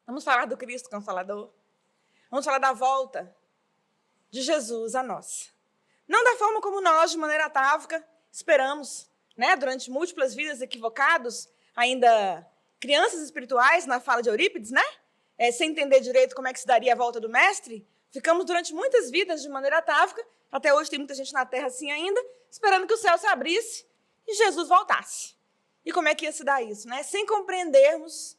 Vamos falar do Cristo Consolador. Vamos falar da volta de Jesus a nós. Não da forma como nós, de maneira atávica, esperamos, né? Durante múltiplas vidas equivocados, ainda crianças espirituais, na fala de Eurípides, né? Sem entender direito como é que se daria a volta do Mestre, ficamos durante muitas vidas de maneira atávica, até hoje tem muita gente na Terra assim ainda, esperando que o céu se abrisse e Jesus voltasse. E como é que ia se dar isso, né? Sem compreendermos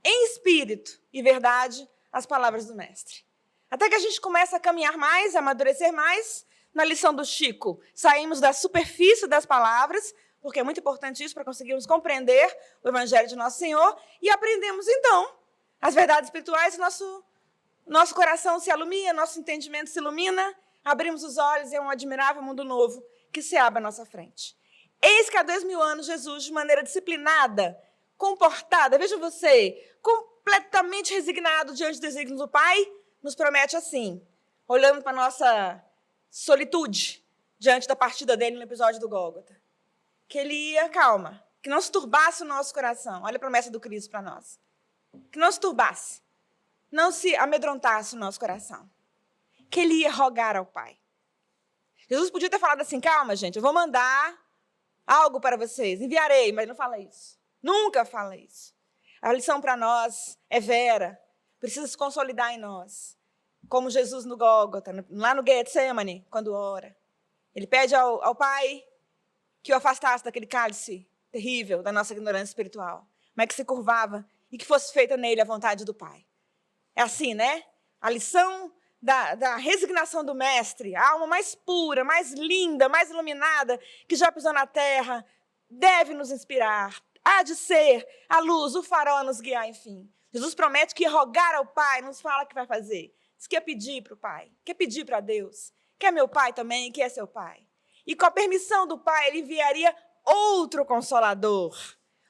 em espírito e verdade as palavras do Mestre. Até que a gente começa a caminhar mais, a amadurecer mais. Na lição do Chico, saímos da superfície das palavras, porque é muito importante isso para conseguirmos compreender o Evangelho de Nosso Senhor, e aprendemos, então, as verdades espirituais, nosso coração se ilumina, nosso entendimento se ilumina, abrimos os olhos e é um admirável mundo novo que se abre à nossa frente. Eis que há 2000 anos, Jesus, de maneira disciplinada, comportada, veja você, completamente resignado diante dos desígnios do Pai, nos promete assim, olhando para a nossa solitude diante da partida dele no episódio do Gólgota. Que ele ia, calma, que não se turbasse o nosso coração. Olha a promessa do Cristo para nós. Que não se turbasse, não se amedrontasse o nosso coração. Que ele ia rogar ao Pai. Jesus podia ter falado assim, calma, gente, eu vou mandar algo para vocês, enviarei, mas não fala isso. Nunca fala isso. A lição para nós é vera, precisa se consolidar em nós. Como Jesus no Gólgota, lá no Getsemane, quando ora. Ele pede ao Pai que o afastasse daquele cálice terrível da nossa ignorância espiritual, mas que se curvava e que fosse feita nele a vontade do Pai. É assim, né? A lição da resignação do Mestre, a alma mais pura, mais linda, mais iluminada, que já pisou na terra, deve nos inspirar. Há de ser a luz, o farol a nos guiar, enfim. Jesus promete que ia rogar ao Pai, não nos fala o que vai fazer. Diz que ia pedir para o Pai, quer pedir para Deus, que é meu Pai também, que é seu Pai. E com a permissão do Pai, ele enviaria outro Consolador,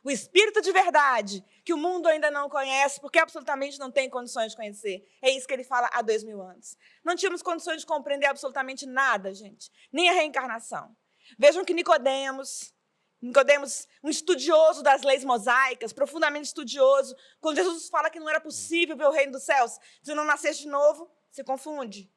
o Espírito de verdade, que o mundo ainda não conhece, porque absolutamente não tem condições de conhecer. É isso que ele fala há 2000 anos. Não tínhamos condições de compreender absolutamente nada, gente, nem a reencarnação. Vejam que Nicodemos, um estudioso das leis mosaicas, profundamente estudioso, quando Jesus fala que não era possível ver o reino dos céus, se não nascesse de novo, se confunde.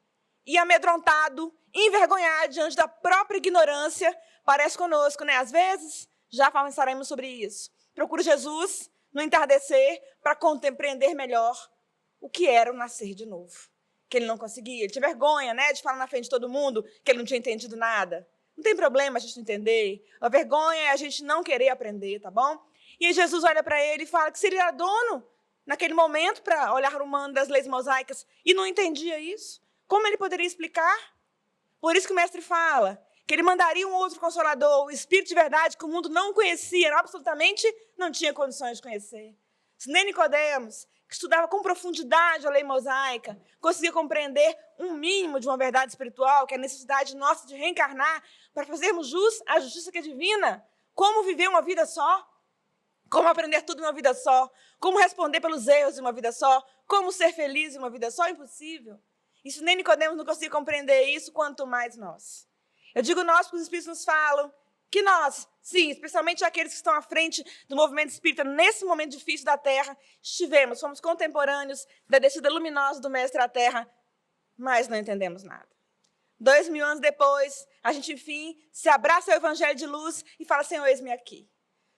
E amedrontado, envergonhado diante da própria ignorância, parece conosco, né? Às vezes, já falaremos sobre isso. Procura Jesus no entardecer para compreender melhor o que era o nascer de novo. Que ele não conseguia, ele tinha vergonha, né, de falar na frente de todo mundo que ele não tinha entendido nada. Não tem problema a gente não entender. A vergonha é a gente não querer aprender, tá bom? E aí Jesus olha para ele e fala que se ele era dono, naquele momento, para olhar humano das leis mosaicas, e não entendia isso, como ele poderia explicar? Por isso que o Mestre fala que ele mandaria um outro Consolador, o Espírito de verdade, que o mundo não conhecia, absolutamente não tinha condições de conhecer. Se nem Nicodemos, que estudava com profundidade a lei mosaica, conseguia compreender um mínimo de uma verdade espiritual, que é a necessidade nossa de reencarnar para fazermos jus à justiça que é divina. Como viver uma vida só? Como aprender tudo em uma vida só? Como responder pelos erros em uma vida só? Como ser feliz em uma vida só? Impossível. Isso nem Nicodemos não conseguia compreender isso, quanto mais nós. Eu digo nós porque os Espíritos nos falam que nós, sim, especialmente aqueles que estão à frente do movimento espírita, nesse momento difícil da Terra, fomos contemporâneos da descida luminosa do Mestre à Terra, mas não entendemos nada. 2000 anos depois, a gente, enfim, se abraça ao Evangelho de luz e fala, Senhor, eis-me aqui.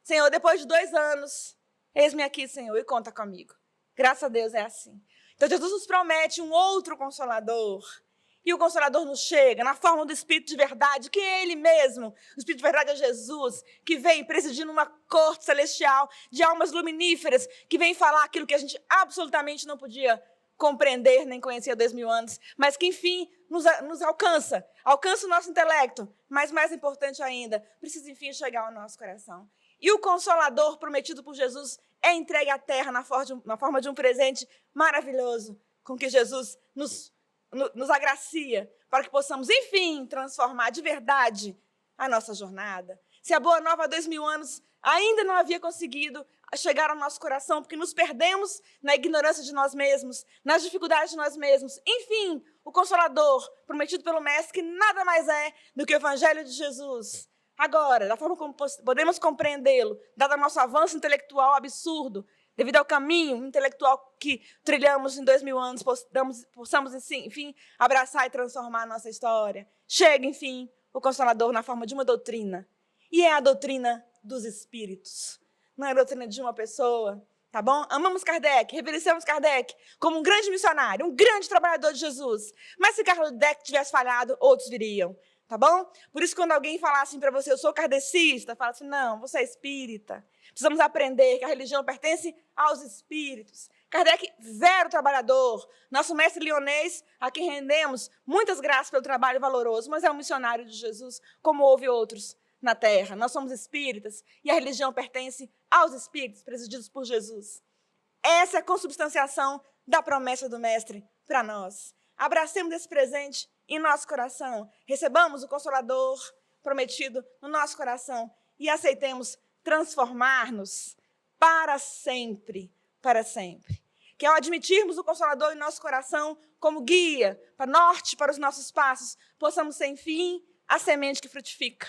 Senhor, depois de 2 anos, eis-me aqui, Senhor, e conta comigo. Graças a Deus é assim. Então, Jesus nos promete um outro Consolador. E o Consolador nos chega na forma do Espírito de verdade, que é Ele mesmo. O Espírito de verdade é Jesus, que vem presidindo uma corte celestial de almas luminíferas, que vem falar aquilo que a gente absolutamente não podia compreender, nem conhecer há 2000 anos, mas que, enfim, nos alcança o nosso intelecto, mas, mais importante ainda, precisa, enfim, chegar ao nosso coração. E o Consolador prometido por Jesus é entregue à terra na forma de um presente maravilhoso, com que Jesus nos agracia, para que possamos, enfim, transformar de verdade a nossa jornada. Se a Boa Nova há 2000 anos ainda não havia conseguido chegar ao nosso coração, porque nos perdemos na ignorância de nós mesmos, nas dificuldades de nós mesmos. Enfim, o Consolador, prometido pelo Mestre, que nada mais é do que o Evangelho de Jesus. Agora, da forma como podemos compreendê-lo, dado o nosso avanço intelectual absurdo, devido ao caminho intelectual que trilhamos em 2000 anos, possamos, enfim, abraçar e transformar a nossa história. Chega, enfim, o Consolador na forma de uma doutrina. E é a doutrina dos Espíritos. Não é a doutrina de uma pessoa, tá bom? Amamos Kardec, reverenciamos Kardec como um grande missionário, um grande trabalhador de Jesus. Mas se Kardec tivesse falhado, outros viriam, tá bom? Por isso, quando alguém falar assim para você, eu sou kardecista, fala assim, não, você é espírita. Precisamos aprender que a religião pertence aos espíritos. Kardec, zero trabalhador. Nosso mestre Lyonês, a quem rendemos muitas graças pelo trabalho valoroso, mas é um missionário de Jesus, como houve outros na Terra. Nós somos espíritas e a religião pertence aos espíritos presididos por Jesus. Essa é a consubstanciação da promessa do mestre para nós. Abracemos esse presente em nosso coração. Recebamos o Consolador prometido no nosso coração e aceitemos transformar-nos para sempre, para sempre. Que ao admitirmos o Consolador em nosso coração como guia, para norte, para os nossos passos, possamos ser, enfim, a semente que frutifica.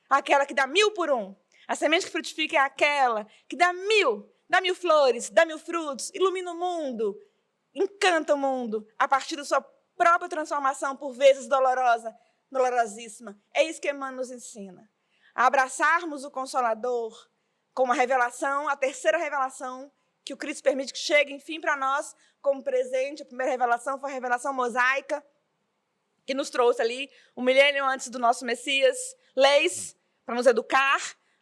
Aquela que dá 1000 por um. A semente que frutifica é aquela que dá mil flores, dá 1000 frutos, ilumina o mundo, encanta o mundo, a partir da sua própria transformação, por vezes dolorosíssima. É isso que Emmanuel nos ensina. A abraçarmos o Consolador como a revelação, a terceira revelação que o Cristo permite que chegue, enfim, para nós como presente. A primeira revelação foi a revelação mosaica, que nos trouxe ali, 1 milênio antes do nosso Messias, leis para nos educar,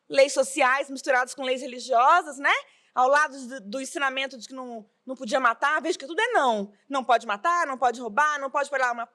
leis sociais misturadas com leis religiosas, né? Ao lado do ensinamento de que não podia matar, veja que tudo é não. Não pode matar, não pode roubar, não pode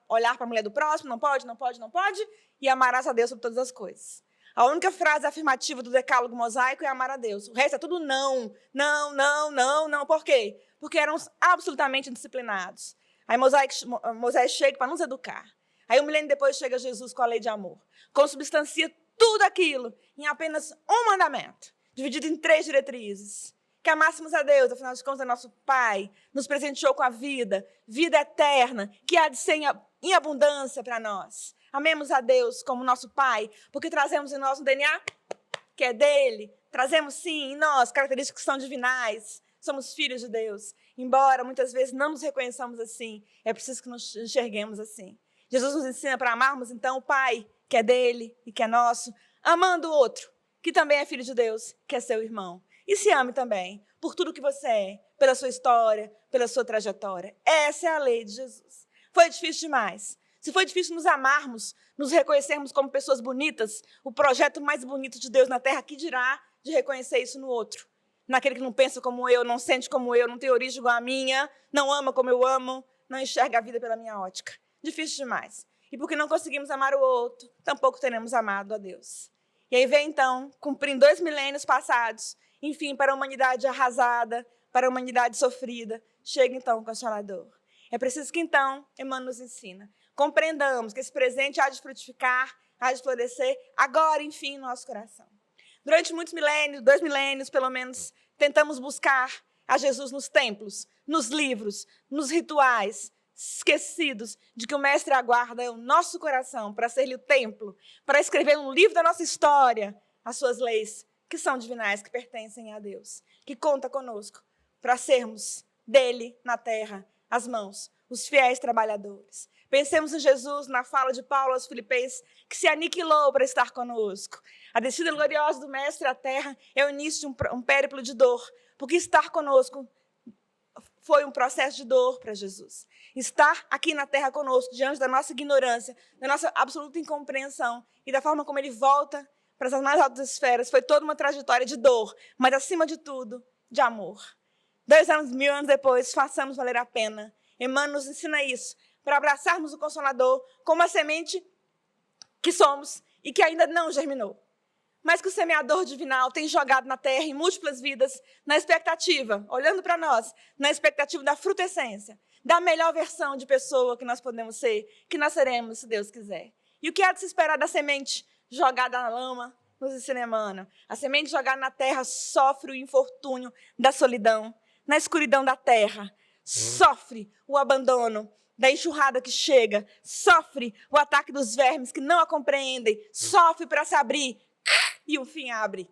olhar para a mulher do próximo, não pode, e amarás a Deus sobre todas as coisas. A única frase afirmativa do decálogo mosaico é amar a Deus. O resto é tudo não, não, não, não, não. Por quê? Porque eram absolutamente indisciplinados. Aí Moisés chega para nos educar. Aí 1 milênio depois chega Jesus com a lei de amor. Consubstancia tudo aquilo em apenas um mandamento, dividido em 3 diretrizes. Que amássemos a Deus, afinal de contas é nosso Pai, nos presenteou com a vida eterna, que há de ser em abundância para nós. Amemos a Deus como nosso Pai, porque trazemos em nós um DNA que é dele. Trazemos, sim, em nós características que são divinais. Somos filhos de Deus. Embora muitas vezes não nos reconheçamos assim, é preciso que nos enxerguemos assim. Jesus nos ensina para amarmos, então, o Pai, que é dele e que é nosso, amando o outro, que também é filho de Deus, que é seu irmão. E se ame também, por tudo que você é, pela sua história, pela sua trajetória. Essa é a lei de Jesus. Foi difícil demais. Se foi difícil nos amarmos, nos reconhecermos como pessoas bonitas, o projeto mais bonito de Deus na Terra, que dirá de reconhecer isso no outro? Naquele que não pensa como eu, não sente como eu, não tem origem igual a minha, não ama como eu amo, não enxerga a vida pela minha ótica. Difícil demais. E porque não conseguimos amar o outro, tampouco teremos amado a Deus. E aí vem, então, cumprindo 2 milênios passados, enfim, para a humanidade arrasada, para a humanidade sofrida, chega, então, o Consolador. É preciso que, então, Emmanuel nos ensina. Compreendamos que esse presente há de frutificar, há de florescer, agora, enfim, no nosso coração. Durante muitos milênios, 2 milênios, pelo menos, tentamos buscar a Jesus nos templos, nos livros, nos rituais, esquecidos de que o Mestre aguarda o nosso coração para ser-lhe o templo, para escrever um livro da nossa história, as suas leis, que são divinais, que pertencem a Deus, que conta conosco para sermos dele na terra, as mãos, os fiéis trabalhadores. Pensemos em Jesus, na fala de Paulo aos Filipenses, que se aniquilou para estar conosco. A descida gloriosa do Mestre à terra é o início de um périplo de dor, porque estar conosco foi um processo de dor para Jesus. Estar aqui na terra conosco, diante da nossa ignorância, da nossa absoluta incompreensão e da forma como ele volta para as mais altas esferas, foi toda uma trajetória de dor, mas, acima de tudo, de amor. 1000 anos depois, façamos valer a pena. Emmanuel nos ensina isso, para abraçarmos o Consolador como a semente que somos e que ainda não germinou, mas que o semeador divinal tem jogado na terra em múltiplas vidas, na expectativa, olhando para nós, na expectativa da frutescência, da melhor versão de pessoa que nós podemos ser, que nós seremos, se Deus quiser. E o que há de se esperar da semente jogada na lama, nos ensina Emmanuel? A semente jogada na terra sofre o infortúnio da solidão, na escuridão da terra, sofre o abandono da enxurrada que chega, sofre o ataque dos vermes que não a compreendem, sofre para se abrir, e o fim abre.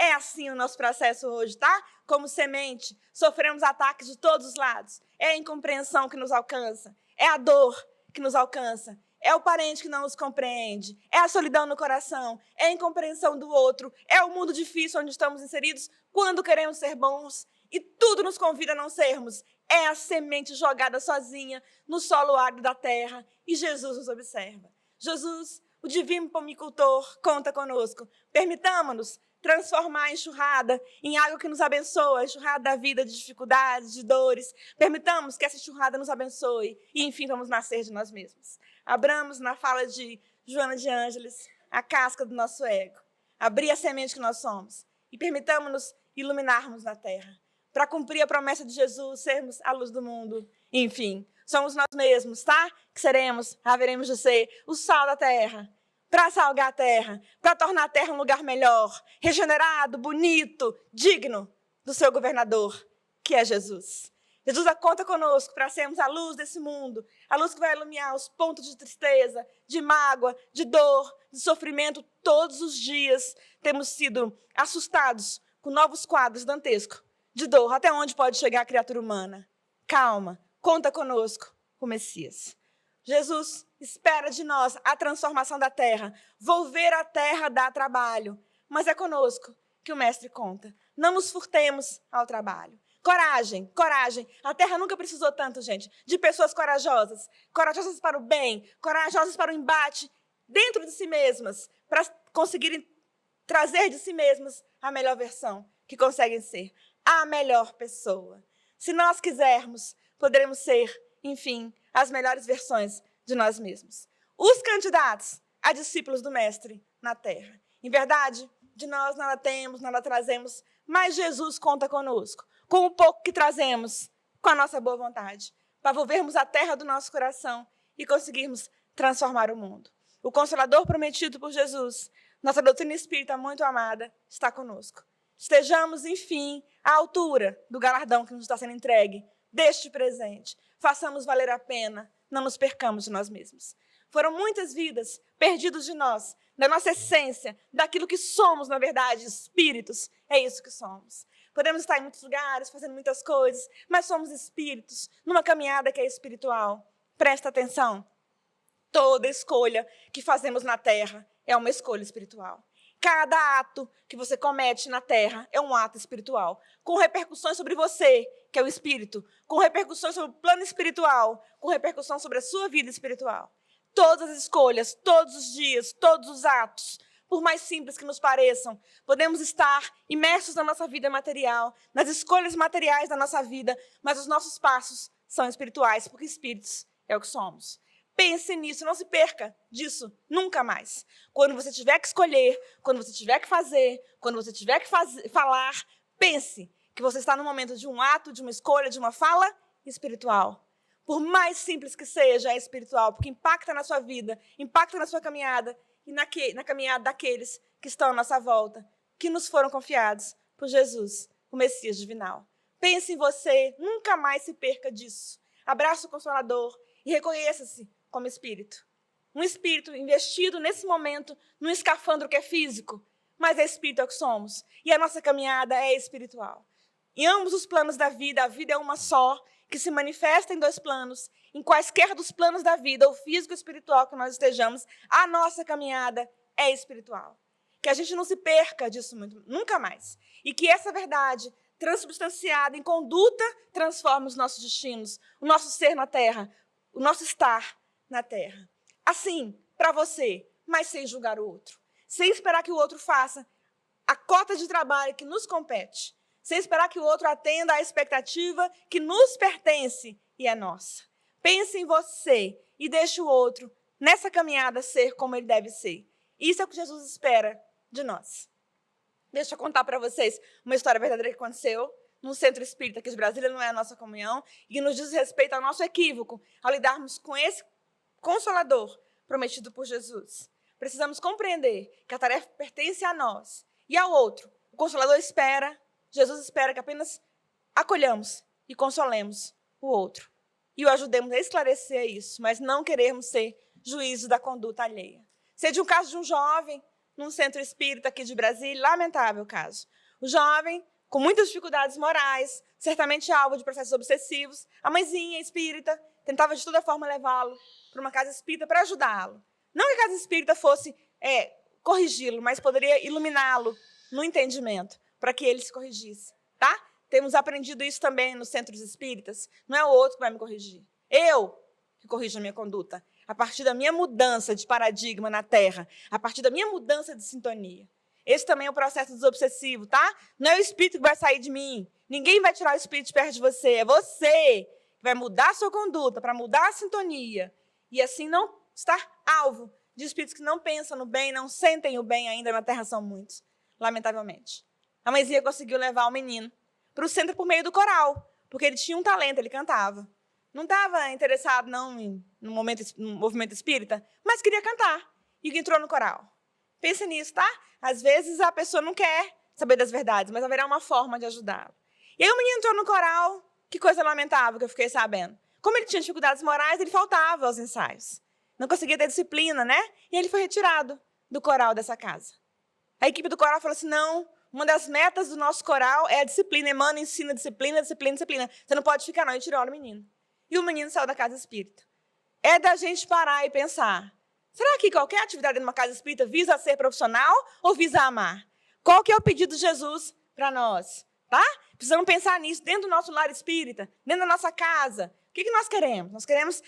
É assim o nosso processo hoje, tá? Como semente, sofremos ataques de todos os lados. É a incompreensão que nos alcança, é a dor que nos alcança, é o parente que não nos compreende, é a solidão no coração, é a incompreensão do outro, é o mundo difícil onde estamos inseridos quando queremos ser bons e tudo nos convida a não sermos. É a semente jogada sozinha no solo árido da terra e Jesus nos observa. Jesus, o divino pomicultor, conta conosco. Permitamos-nos transformar a enxurrada em algo que nos abençoa, a enxurrada da vida, de dificuldades, de dores. Permitamos que essa enxurrada nos abençoe e, enfim, vamos nascer de nós mesmos. Abramos, na fala de Joana de Ângeles, a casca do nosso ego. Abrir a semente que nós somos e permitamos-nos iluminarmos na terra. Para cumprir a promessa de Jesus, sermos a luz do mundo. Enfim, somos nós mesmos, tá? Que seremos, haveremos de ser o sal da terra. Para salgar a terra, para tornar a terra um lugar melhor, regenerado, bonito, digno do seu governador, que é Jesus. Jesus conta conosco para sermos a luz desse mundo, a luz que vai iluminar os pontos de tristeza, de mágoa, de dor, de sofrimento. Todos os dias temos sido assustados com novos quadros dantescos de dor. Até onde pode chegar a criatura humana? Calma, conta conosco, o Messias. Jesus espera de nós a transformação da terra. Volver a terra dá trabalho, mas é conosco que o Mestre conta. Não nos furtemos ao trabalho. Coragem, coragem. A terra nunca precisou tanto, gente, de pessoas corajosas. Corajosas para o bem, corajosas para o embate dentro de si mesmas, para conseguirem trazer de si mesmas a melhor versão que conseguem ser. A melhor pessoa. Se nós quisermos, poderemos ser, enfim, as melhores versões de nós mesmos. Os candidatos a discípulos do Mestre na terra. Em verdade, de nós nada temos, nada trazemos, mas Jesus conta conosco, com o pouco que trazemos, com a nossa boa vontade, para volvermos a terra do nosso coração e conseguirmos transformar o mundo. O Consolador prometido por Jesus, nossa doutrina espírita muito amada, está conosco. Estejamos, enfim, à altura do galardão que nos está sendo entregue, deste presente. Façamos valer a pena, não nos percamos de nós mesmos. Foram muitas vidas perdidas de nós, da nossa essência, daquilo que somos, na verdade, espíritos. É isso que somos. Podemos estar em muitos lugares, fazendo muitas coisas, mas somos espíritos, numa caminhada que é espiritual. Presta atenção. Toda escolha que fazemos na terra é uma escolha espiritual. Cada ato que você comete na terra é um ato espiritual, com repercussões sobre você, que é o espírito, com repercussões sobre o plano espiritual, com repercussão sobre a sua vida espiritual. Todas as escolhas, todos os dias, todos os atos, por mais simples que nos pareçam, podemos estar imersos na nossa vida material, nas escolhas materiais da nossa vida, mas os nossos passos são espirituais, porque espíritos é o que somos. Pense nisso, não se perca disso, nunca mais. Quando você tiver que escolher, quando você tiver que fazer, quando você tiver que falar, pense que você está no momento de um ato, de uma escolha, de uma fala espiritual. Por mais simples que seja, é espiritual, porque impacta na sua vida, impacta na sua caminhada e na caminhada daqueles que estão à nossa volta, que nos foram confiados por Jesus, o Messias divinal. Pense em você, nunca mais se perca disso. Abraça o Consolador e reconheça-se como espírito. Um espírito investido nesse momento num escafandro que é físico, mas é espírito é o que somos. E a nossa caminhada é espiritual. Em ambos os planos da vida, a vida é uma só, que se manifesta em dois planos. Em quaisquer dos planos da vida, ou físico ou espiritual que nós estejamos, a nossa caminhada é espiritual. Que a gente não se perca disso nunca mais. E que essa verdade, transubstanciada em conduta, transforme os nossos destinos, o nosso ser na terra, o nosso estar na terra. Assim, para você, mas sem julgar o outro. Sem esperar que o outro faça a cota de trabalho que nos compete. Sem esperar que o outro atenda à expectativa que nos pertence e é nossa. Pense em você e deixe o outro, nessa caminhada, ser como ele deve ser. Isso é o que Jesus espera de nós. Deixa eu contar para vocês uma história verdadeira que aconteceu num centro espírita aqui de Brasília, não é a nossa comunhão, e nos diz respeito ao nosso equívoco, ao lidarmos com esse Consolador prometido por Jesus. Precisamos compreender que a tarefa pertence a nós e ao outro. O Consolador espera, Jesus espera que apenas acolhamos e consolemos o outro. E o ajudemos a esclarecer isso, mas não queremos ser juízes da conduta alheia. Seja um caso de um jovem num centro espírita aqui de Brasília, lamentável caso. O jovem, com muitas dificuldades morais, certamente alvo de processos obsessivos, a mãezinha espírita tentava de toda forma levá-lo para uma casa espírita para ajudá-lo. Não que a casa espírita fosse corrigi-lo, mas poderia iluminá-lo no entendimento, para que ele se corrigisse, tá? Temos aprendido isso também nos centros espíritas. Não é o outro que vai me corrigir. Eu que corrijo a minha conduta. A partir da minha mudança de paradigma na Terra. A partir da minha mudança de sintonia. Esse também é o processo desobsessivo, tá? Não é o espírito que vai sair de mim. Ninguém vai tirar o espírito de perto de você. É você que vai mudar a sua conduta, para mudar a sintonia. E assim não estar alvo de espíritos que não pensam no bem, não sentem o bem ainda na Terra, são muitos. Lamentavelmente. A mãezinha conseguiu levar o menino para o centro por meio do coral, porque ele tinha um talento, ele cantava. Não estava interessado não no movimento espírita, mas queria cantar. E entrou no coral. Pense nisso, tá? Às vezes a pessoa não quer saber das verdades, mas haverá uma forma de ajudá-lo. E aí o menino entrou no coral, que coisa lamentável que eu fiquei sabendo. Como ele tinha dificuldades morais, ele faltava aos ensaios. Não conseguia ter disciplina, né? E ele foi retirado do coral dessa casa. A equipe do coral falou assim, não, uma das metas do nosso coral é a disciplina. Emmanuel ensina disciplina, disciplina, disciplina. Você não pode ficar não. E tirou o menino. E o menino saiu da casa espírita. É da gente parar e pensar, será que qualquer atividade numa casa espírita visa ser profissional ou visa amar? Qual que é o pedido de Jesus para nós? Tá? Precisamos pensar nisso dentro do nosso lar espírita, dentro da nossa casa. O que nós queremos? Nós queremos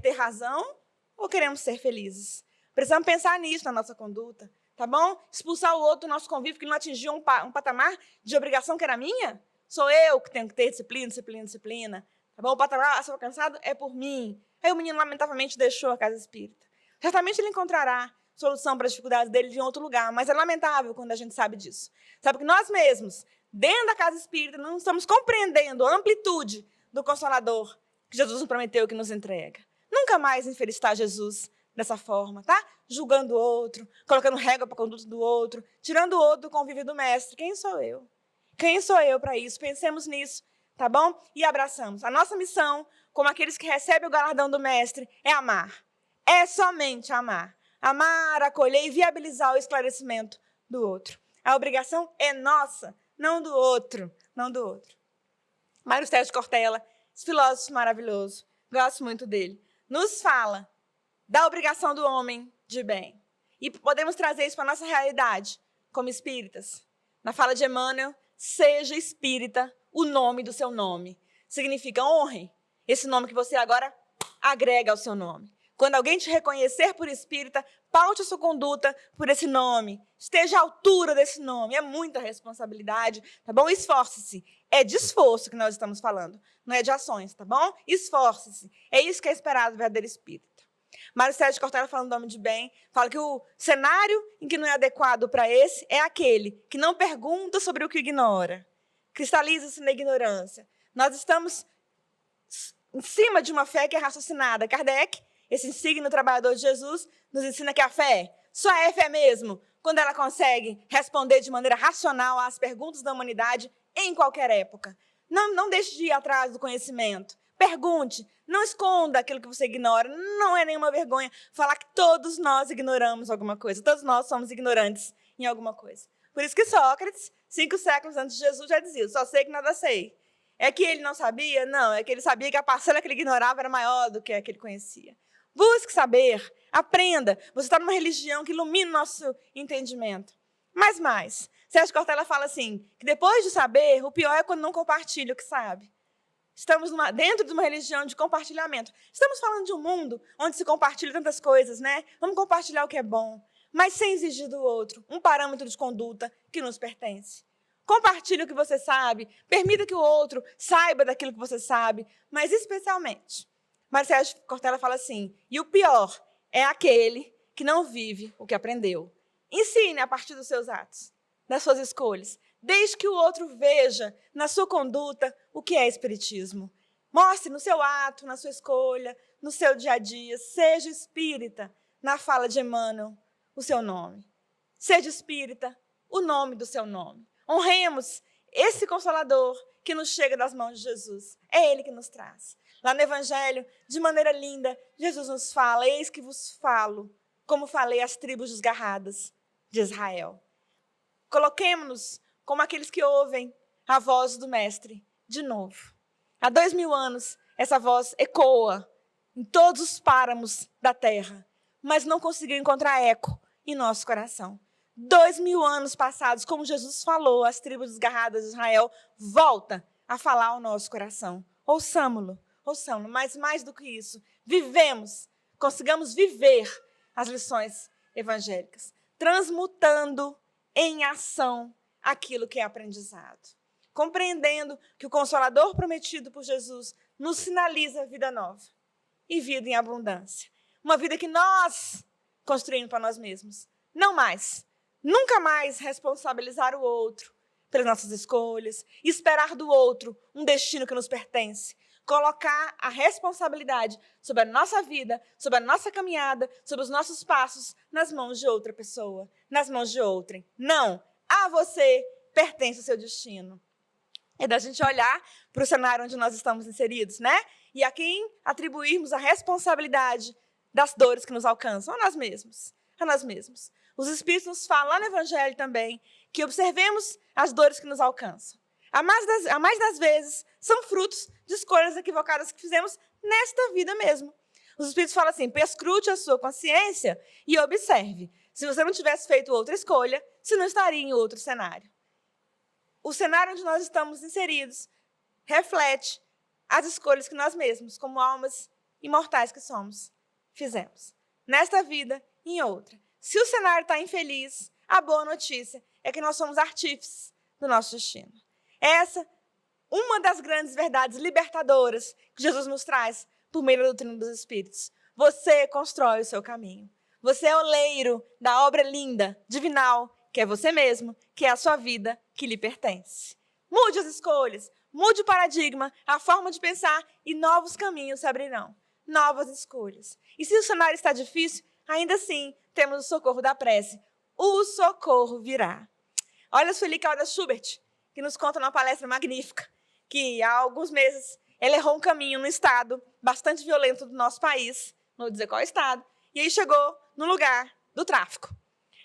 ter razão ou queremos ser felizes? Precisamos pensar nisso na nossa conduta. Tá bom? Expulsar o outro do nosso convívio que não atingiu um patamar de obrigação que era minha? Sou eu que tenho que ter disciplina, disciplina, disciplina. Tá bom? O patamar a ser alcançado é por mim. Aí o menino, lamentavelmente, deixou a casa espírita. Certamente ele encontrará solução para as dificuldades dele em outro lugar, mas é lamentável quando a gente sabe disso. Sabe que nós mesmos, dentro da casa espírita, não estamos compreendendo a amplitude do Consolador que Jesus nos prometeu que nos entrega. Nunca mais infelicitar Jesus dessa forma, tá? Julgando o outro, colocando régua para a conduta do outro, tirando o outro do convívio do mestre. Quem sou eu? Quem sou eu para isso? Pensemos nisso, tá bom? E abraçamos. A nossa missão, como aqueles que recebem o galardão do mestre, é amar. É somente amar. Amar, acolher e viabilizar o esclarecimento do outro. A obrigação é nossa, não do outro, não do outro. Mário Sérgio Cortella, esse filósofo maravilhoso, gosto muito dele, nos fala da obrigação do homem de bem. E podemos trazer isso para a nossa realidade, como espíritas. Na fala de Emmanuel, seja espírita o nome do seu nome. Significa honre esse nome que você agora agrega ao seu nome. Quando alguém te reconhecer por espírita, paute a sua conduta por esse nome. Esteja à altura desse nome. É muita responsabilidade, tá bom? Esforce-se. É de esforço que nós estamos falando, não é de ações, tá bom? Esforce-se. É isso que é esperado do verdadeiro espírita. Mário Sérgio Cortella, falando do homem de bem, fala que o cenário em que não é adequado para esse é aquele que não pergunta sobre o que ignora. Cristaliza-se na ignorância. Nós estamos em cima de uma fé que é raciocinada. Kardec, esse insigne trabalhador de Jesus, nos ensina que a fé só é fé mesmo quando ela consegue responder de maneira racional às perguntas da humanidade em qualquer época. Não deixe de ir atrás do conhecimento. Pergunte, não esconda aquilo que você ignora. Não é nenhuma vergonha falar que todos nós ignoramos alguma coisa. Todos nós somos ignorantes em alguma coisa. Por isso que Sócrates, 5 séculos antes de Jesus, já dizia, só sei que nada sei. É que ele não sabia? Não, é que ele sabia que a parcela que ele ignorava era maior do que a que ele conhecia. Busque saber, aprenda. Você está numa religião que ilumina o nosso entendimento. Mas mais, Sérgio Cortella fala assim, que depois de saber, o pior é quando não compartilha o que sabe. Estamos dentro de uma religião de compartilhamento. Estamos falando de um mundo onde se compartilha tantas coisas, né? Vamos compartilhar o que é bom, mas sem exigir do outro um parâmetro de conduta que nos pertence. Compartilhe o que você sabe, permita que o outro saiba daquilo que você sabe, mas especialmente, Mário Sérgio Cortella fala assim, e o pior é aquele que não vive o que aprendeu. Ensine a partir dos seus atos, das suas escolhas. Desde que o outro veja na sua conduta o que é espiritismo. Mostre no seu ato, na sua escolha, no seu dia a dia. Seja espírita, na fala de Emmanuel, o seu nome. Seja espírita, o nome do seu nome. Honremos esse Consolador que nos chega das mãos de Jesus. É Ele que nos traz. Lá no Evangelho, de maneira linda, Jesus nos fala, eis que vos falo, como falei às tribos desgarradas. de Israel. Coloquemo-nos como aqueles que ouvem a voz do Mestre de novo. Há 2000 anos, essa voz ecoa em todos os páramos da terra, mas não conseguiu encontrar eco em nosso coração. 2000 anos passados, como Jesus falou às tribos desgarradas de Israel, volta a falar ao nosso coração. Ouçamo-lo, mas mais do que isso, consigamos viver as lições evangélicas, transmutando em ação aquilo que é aprendizado. Compreendendo que o Consolador prometido por Jesus nos sinaliza vida nova e vida em abundância. Uma vida que nós construímos para nós mesmos. Não mais, nunca mais responsabilizar o outro pelas nossas escolhas, esperar do outro um destino que nos pertence. Colocar a responsabilidade sobre a nossa vida, sobre a nossa caminhada, sobre os nossos passos nas mãos de outra pessoa, nas mãos de outrem. Não, a você pertence o seu destino. É da gente olhar para o cenário onde nós estamos inseridos, né? E a quem atribuirmos a responsabilidade das dores que nos alcançam, a nós mesmos. Os Espíritos nos falam lá no Evangelho também que observemos as dores que nos alcançam. A mais das vezes, são frutos de escolhas equivocadas que fizemos nesta vida mesmo. Os Espíritos falam assim, perscrute a sua consciência e observe. Se você não tivesse feito outra escolha, você não estaria em outro cenário. O cenário onde nós estamos inseridos reflete as escolhas que nós mesmos, como almas imortais que somos, fizemos. Nesta vida e em outra. Se o cenário está infeliz, a boa notícia é que nós somos artífices do nosso destino. Essa, uma das grandes verdades libertadoras que Jesus nos traz por meio da doutrina dos Espíritos. Você constrói o seu caminho. Você é o oleiro da obra linda, divinal, que é você mesmo, que é a sua vida, que lhe pertence. Mude as escolhas, mude o paradigma, a forma de pensar e novos caminhos se abrirão. Novas escolhas. E se o cenário está difícil, ainda assim temos o socorro da prece. O socorro virá. Olha a Sueli Caldas Schubert, que nos conta numa palestra magnífica, que há alguns meses ela errou um caminho no estado bastante violento do nosso país, não vou dizer qual estado, e aí chegou no lugar do tráfico.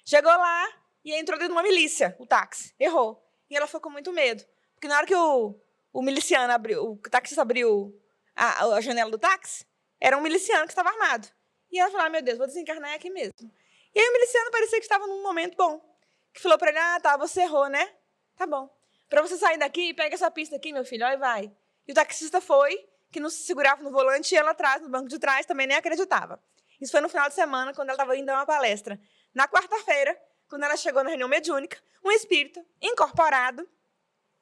Chegou lá e entrou dentro de uma milícia, o táxi, errou. E ela ficou com muito medo, porque na hora que o miliciano abriu, o taxista abriu a janela do táxi, era um miliciano que estava armado. E ela falou, meu Deus, vou desencarnar aqui mesmo. E aí o miliciano parecia que estava num momento bom, que falou para ele, tá, você errou, né? Tá bom. Para você sair daqui, pega essa pista aqui, meu filho, ó, e vai. E o taxista foi, que não se segurava no volante, e ela atrás, no banco de trás, também nem acreditava. Isso foi no final de semana, quando ela estava indo dar uma palestra. Na quarta-feira, quando ela chegou na reunião mediúnica, um espírito incorporado,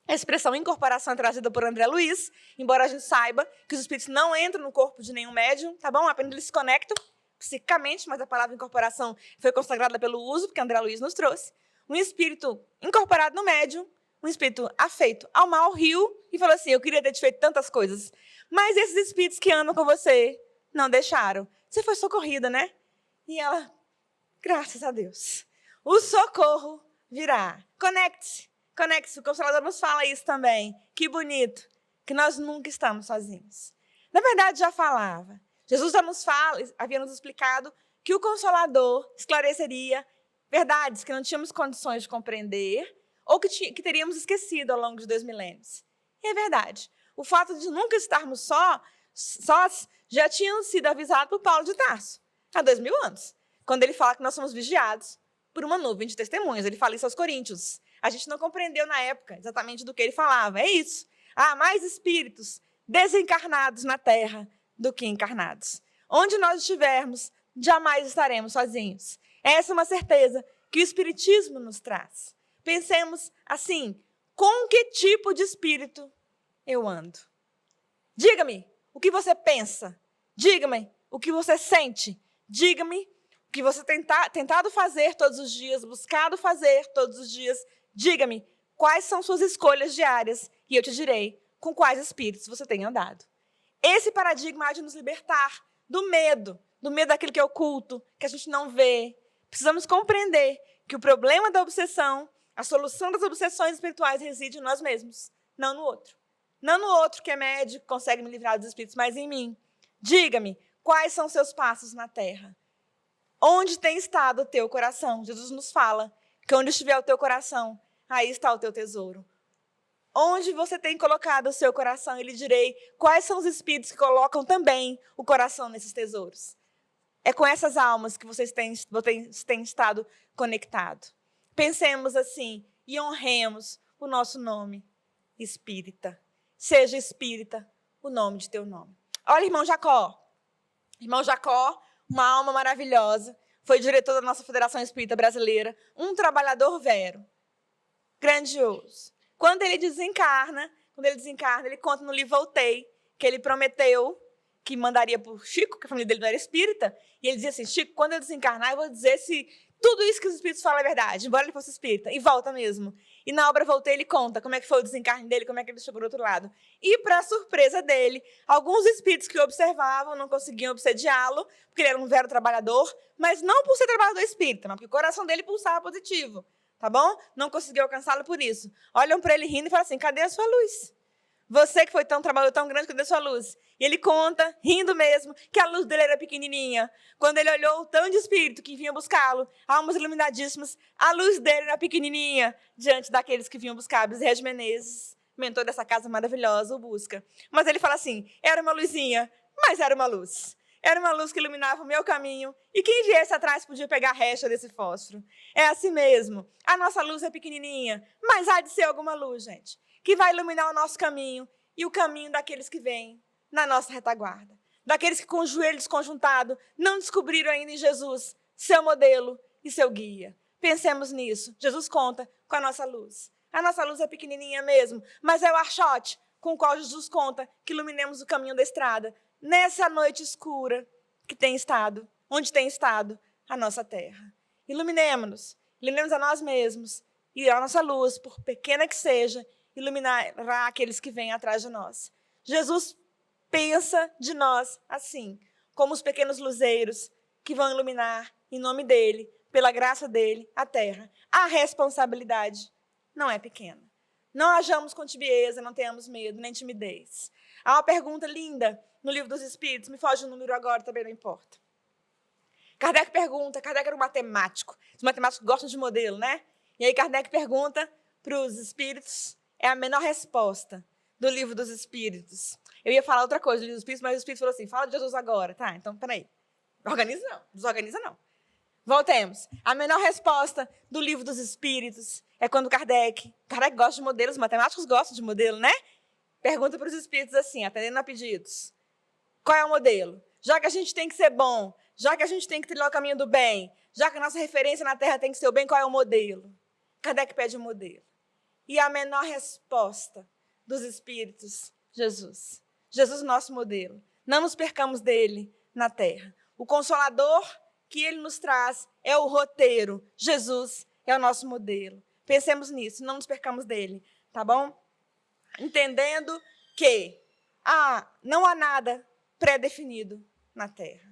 a expressão incorporação é trazida por André Luiz, embora a gente saiba que os espíritos não entram no corpo de nenhum médium, tá bom? Apenas eles se conectam psicicamente, mas a palavra incorporação foi consagrada pelo uso, porque André Luiz nos trouxe. Um espírito incorporado no médium, um espírito afeito ao mal, riu e falou assim, eu queria ter te feito tantas coisas, mas esses espíritos que andam com você não deixaram. Você foi socorrida, né? E ela, graças a Deus, o socorro virá. Conecte-se, conecte-se. O Consolador nos fala isso também. Que bonito, que nós nunca estamos sozinhos. Na verdade, já falava. Jesus já nos fala, havia nos explicado que o Consolador esclareceria verdades que não tínhamos condições de compreender ou que teríamos esquecido ao longo de 2 milênios. E é verdade. O fato de nunca estarmos sós já tinha sido avisado por Paulo de Tarso, há 2000 anos, quando ele fala que nós somos vigiados por uma nuvem de testemunhas. Ele fala isso aos Coríntios. A gente não compreendeu na época exatamente do que ele falava. É isso. Há mais espíritos desencarnados na Terra do que encarnados. Onde nós estivermos, jamais estaremos sozinhos. Essa é uma certeza que o Espiritismo nos traz. Pensemos assim, com que tipo de espírito eu ando? Diga-me o que você pensa. Diga-me o que você sente. Diga-me o que você tem tentado fazer todos os dias, buscado fazer todos os dias. Diga-me quais são suas escolhas diárias e eu te direi com quais espíritos você tem andado. Esse paradigma há de nos libertar do medo daquilo que é oculto, que a gente não vê. Precisamos compreender que o problema da obsessão, a solução das obsessões espirituais reside em nós mesmos, não no outro. Não no outro que é médico, consegue me livrar dos espíritos, mas em mim. Diga-me, quais são seus passos na Terra? Onde tem estado o teu coração? Jesus nos fala que onde estiver o teu coração, aí está o teu tesouro. Onde você tem colocado o seu coração? Eu lhe direi quais são os espíritos que colocam também o coração nesses tesouros. É com essas almas que vocês têm estado conectados. Pensemos assim e honremos o nosso nome espírita. Seja espírita o nome de teu nome. Olha, irmão Jacó. Irmão Jacó, uma alma maravilhosa, foi diretor da nossa Federação Espírita Brasileira, um trabalhador vero, grandioso. Quando ele desencarna, ele conta no livro Voltei, que ele prometeu que mandaria por Chico, que a família dele não era espírita, e ele dizia assim, Chico, quando eu desencarnar, eu vou dizer se tudo isso que os espíritos falam é verdade, embora ele fosse espírita, e volta mesmo. E na obra Voltei, ele conta como é que foi o desencarne dele, como é que ele chegou do outro lado. E, para surpresa dele, alguns espíritos que o observavam não conseguiam obsediá-lo, porque ele era um vero trabalhador, mas não por ser trabalhador espírita, mas porque o coração dele pulsava positivo, tá bom? Não conseguiu alcançá-lo por isso. Olham para ele rindo e falam assim, cadê a sua luz? Você que foi trabalhou tão grande, cadê a sua luz? E ele conta, rindo mesmo, que a luz dele era pequenininha. Quando ele olhou o tanto de espírito que vinha buscá-lo, almas iluminadíssimas, a luz dele era pequenininha diante daqueles que vinham buscar. Bezerra de Menezes, mentor dessa casa maravilhosa, o busca. Mas ele fala assim, era uma luzinha, mas era uma luz. Era uma luz que iluminava o meu caminho e quem viesse atrás podia pegar a recha desse fósforo. É assim mesmo. A nossa luz é pequenininha, mas há de ser alguma luz, gente, que vai iluminar o nosso caminho e o caminho daqueles que vêm na nossa retaguarda. Daqueles que com o joelho desconjuntado não descobriram ainda em Jesus seu modelo e seu guia. Pensemos nisso. Jesus conta com a nossa luz. A nossa luz é pequenininha mesmo, mas é o archote com o qual Jesus conta que iluminemos o caminho da estrada nessa noite escura que tem estado, onde tem estado a nossa terra. Iluminemos-nos, iluminemos a nós mesmos e a nossa luz, por pequena que seja, iluminará aqueles que vêm atrás de nós. Jesus pensa de nós assim, como os pequenos luzeiros que vão iluminar, em nome dele, pela graça dele, a terra. A responsabilidade não é pequena. Não hajamos com tibieza, não tenhamos medo, nem timidez. Há uma pergunta linda no Livro dos Espíritos, me foge o número agora, também não importa. Kardec pergunta, Kardec era um matemático, os matemáticos gostam de modelo, né? E aí Kardec pergunta para os espíritos, é a menor resposta do Livro dos Espíritos. Eu ia falar outra coisa do Livro dos Espíritos, mas o Espírito falou assim, fala de Jesus agora. Tá, então, peraí. Organiza não, desorganiza não. Voltemos. A menor resposta do Livro dos Espíritos é quando Kardec gosta de modelos, os matemáticos gostam de modelo, né? Pergunta para os espíritos assim, atendendo a pedidos. Qual é o modelo? Já que a gente tem que ser bom, já que a gente tem que trilhar o caminho do bem, já que a nossa referência na Terra tem que ser o bem, qual é o modelo? Kardec pede um modelo. E a menor resposta dos espíritos, Jesus. Jesus, nosso modelo. Não nos percamos dele na Terra. O Consolador que ele nos traz é o roteiro. Jesus é o nosso modelo. Pensemos nisso, não nos percamos dele, tá bom? Entendendo que não há nada pré-definido na Terra,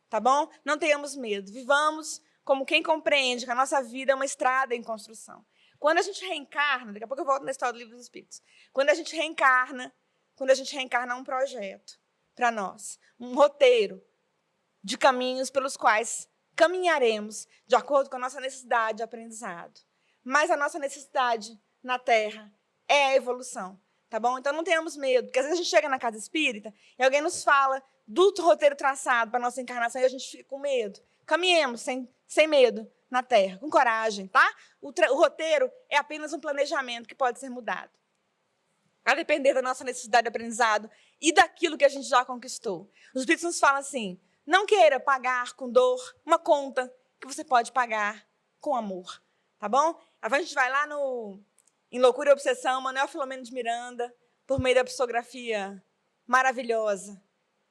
tá bom? Não tenhamos medo, vivamos como quem compreende que a nossa vida é uma estrada em construção. Quando a gente reencarna, daqui a pouco eu volto na história do Livro dos Espíritos, quando a gente reencarna um projeto para nós, um roteiro de caminhos pelos quais caminharemos de acordo com a nossa necessidade de aprendizado. Mas a nossa necessidade na Terra é a evolução, tá bom? Então não tenhamos medo, porque às vezes a gente chega na casa espírita e alguém nos fala do roteiro traçado para a nossa encarnação e a gente fica com medo. Caminhemos sem medo na Terra, com coragem, tá? O roteiro é apenas um planejamento que pode ser mudado, a depender da nossa necessidade de aprendizado e daquilo que a gente já conquistou. Os espíritos nos falam assim, não queira pagar com dor uma conta que você pode pagar com amor, tá bom? A gente vai lá em Loucura e Obsessão, Manuel Filomeno de Miranda, por meio da psicografia maravilhosa